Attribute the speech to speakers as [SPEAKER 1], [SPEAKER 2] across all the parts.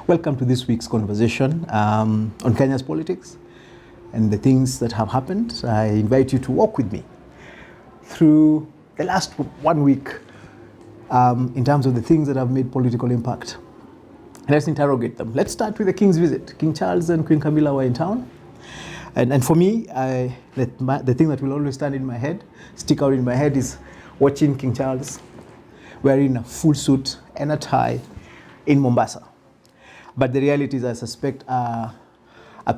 [SPEAKER 1] Welcome to this week's conversation on Kenya's politics and the things that have happened. I invite you to walk with me through the last 1 week in terms of the things that have made political impact. Let's interrogate them. Let's start with the King's visit. King Charles and Queen Camilla were in town. And for me, the thing that will always stick out in my head is watching King Charles wearing a full suit and a tie in Mombasa. But the reality is, I suspect a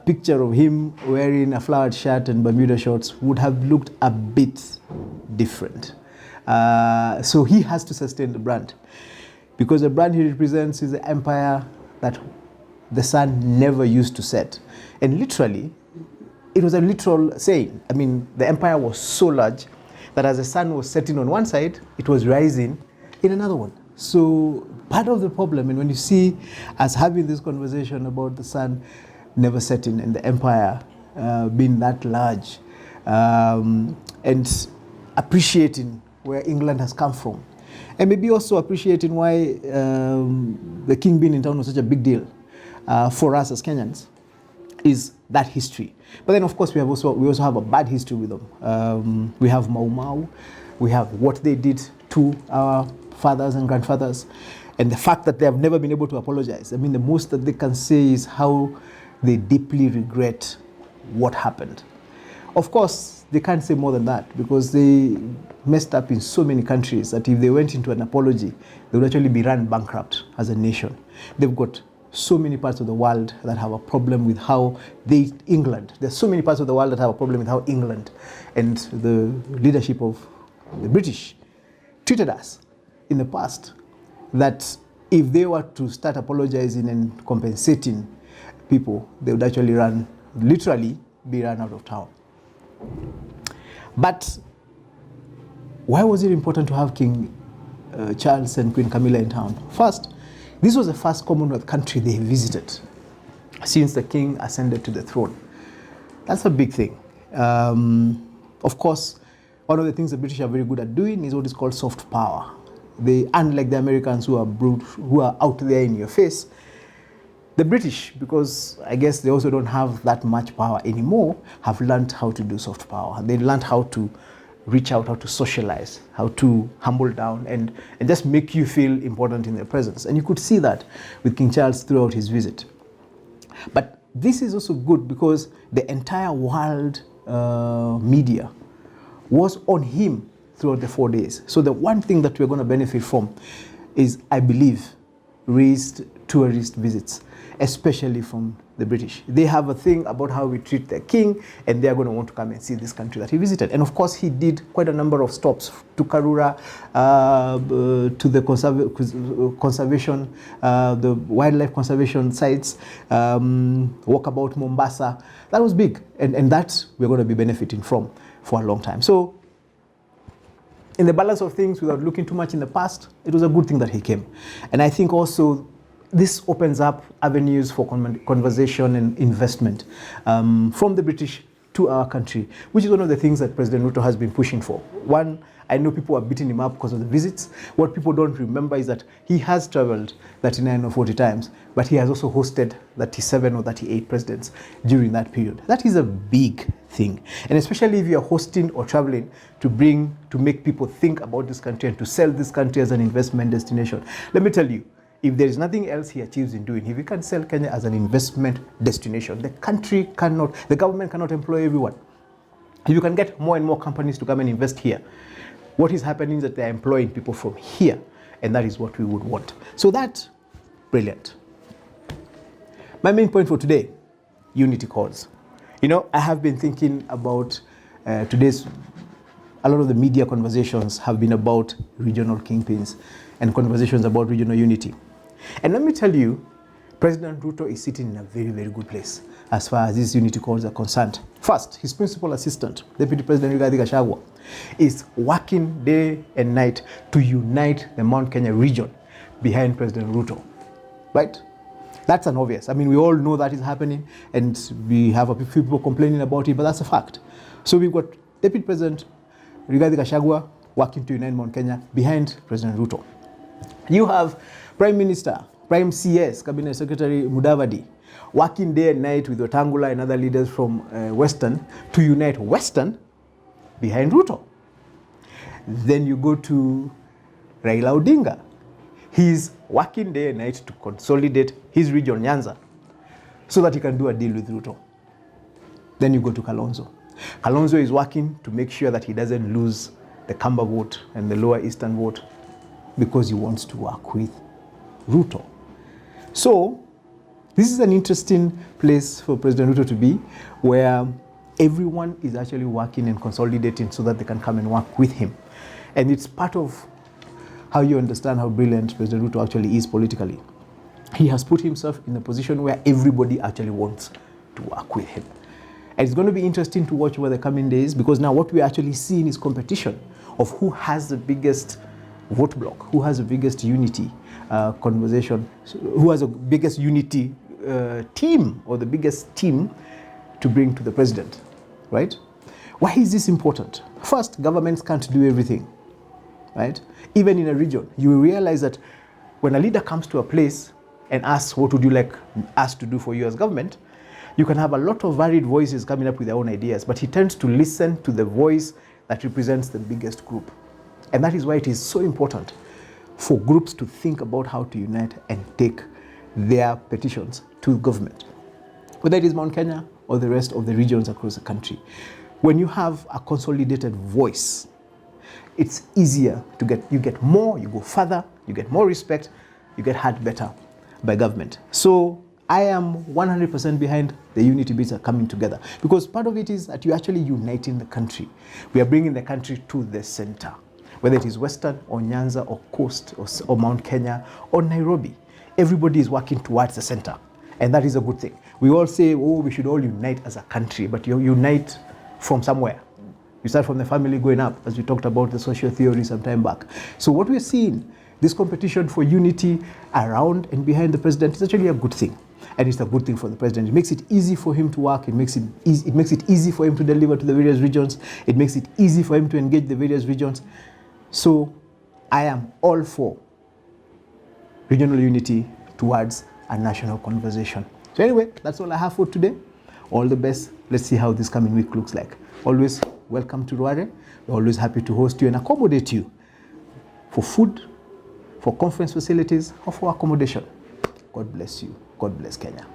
[SPEAKER 1] picture of him wearing a flowered shirt and Bermuda shorts would have looked a bit different. So he has to sustain the brand, because the brand he represents is the empire that the sun never used to set. And literally, it was a literal saying. I mean, the empire was so large that as the sun was setting on one side, it was rising in another one. So part of the problem, and when you see us having this conversation about the sun never setting and the empire being that large, and appreciating where England has come from, and maybe also appreciating why the king being in town was such a big deal for us as Kenyans, is that history. But then, of course, we also have a bad history with them. We have Mau Mau, we have what they did to our fathers and grandfathers, and the fact that they have never been able to apologize. I mean, the most that they can say is how they deeply regret what happened. Of course, they can't say more than that, because they messed up in so many countries that if they went into an apology, they would actually be run bankrupt as a nation. They've got so many parts of the world that have a problem with how there's so many parts of the world that have a problem with how England and the leadership of the British treated us in the past, that if they were to start apologizing and compensating people, they would actually literally be run out of town. But why was it important to have King Charles and Queen Camilla in town? First, this was the first Commonwealth country they visited since the king ascended to the throne. That's a big thing. Of course, one of the things the British are very good at doing is what is called soft power. They, unlike the Americans who are out there in your face, the British, because I guess they also don't have that much power anymore, have learned how to do soft power. They learned how to reach out, how to socialize, how to humble down and just make you feel important in their presence. And you could see that with King Charles throughout his visit. But this is also good because the entire world media was on him throughout the 4 days. So the one thing that we're going to benefit from is, I believe, raised tourist visits, especially from the British. They have a thing about how we treat their king, and they're going to want to come and see this country that he visited. And of course, he did quite a number of stops to Karura, to the conservation, the wildlife conservation sites, walkabout Mombasa. That was big, and that we're going to be benefiting from for a long time. So in the balance of things, without looking too much in the past, it was a good thing that he came. And I think also this opens up avenues for conversation and investment from the British to our country, which is one of the things that President Ruto has been pushing for. One, I know people are beating him up because of the visits. What people don't remember is that he has traveled 39 or 40 times, but he has also hosted 37 or 38 presidents during that period. That is a big thing. And especially if you're hosting or traveling to make people think about this country and to sell this country as an investment destination. Let me tell you, if there is nothing else he achieves in doing, if he can sell Kenya as an investment destination, the government cannot employ everyone. If you can get more and more companies to come and invest here, what is happening is that they're employing people from here, and that is what we would want. So that's brilliant. My main point for today, unity calls. You know, I have been thinking about a lot of the media conversations have been about regional kingpins and conversations about regional unity. And let me tell you, President Ruto is sitting in a very, very good place as far as these unity calls are concerned. First, his principal assistant, Deputy President Rigathi Gachagua, is working day and night to unite the Mount Kenya region behind President Ruto, right? That's an obvious. I mean, we all know that is happening, and we have a few people complaining about it, but that's a fact. So we've got Deputy President Rigathi Gachagua working to unite Mount Kenya behind President Ruto. You have Prime Minister Prime CS, Cabinet Secretary Mudavadi, working day and night with Wetangula and other leaders from Western to unite Western behind Ruto. Then you go to Raila Odinga. He's working day and night to consolidate his region, Nyanza, so that he can do a deal with Ruto. Then you go to Kalonzo. Kalonzo is working to make sure that he doesn't lose the Kamba vote and the lower eastern vote because he wants to work with Ruto. So this is an interesting place for President Ruto to be, where everyone is actually working and consolidating so that they can come and work with him. And it's part of how you understand how brilliant President Ruto actually is politically. He has put himself in a position where everybody actually wants to work with him. And it's going to be interesting to watch over the coming days, because now what we're actually seeing is competition of who has the biggest vote block, who has the biggest unity conversation, who has the biggest unity team, or the biggest team to bring to the president, right? Why is this important? First, governments can't do everything, right? Even in a region, you will realize that when a leader comes to a place and asks, what would you like us to do for you as government? You can have a lot of varied voices coming up with their own ideas, but he tends to listen to the voice that represents the biggest group. And that is why it is so important for groups to think about how to unite and take their petitions to government, whether it is Mount Kenya or the rest of the regions across the country. When you have a consolidated voice, it's easier to you get more, you go further, you get more respect, you get heard better by government. So I am 100% behind the unity bits are coming together, because part of it is that you're actually uniting the country. We are bringing the country to the center, whether it is Western or Nyanza or Coast or Mount Kenya or Nairobi. Everybody is working towards the center, and that is a good thing. We all say, oh, we should all unite as a country, but you unite from somewhere. You start from the family going up, as we talked about the social theory some time back. So what we're seeing, this competition for unity around and behind the president, is actually a good thing. And it's a good thing for the president. It makes it easy for him to work. It makes it easy for him to deliver to the various regions. It makes it easy for him to engage the various regions. So I am all for regional unity towards a national conversation. So anyway, that's all I have for today. All the best. Let's see how this coming week looks like. Always welcome to Rware. We're always happy to host you and accommodate you for food, for conference facilities, or for accommodation. God bless you. God bless Kenya.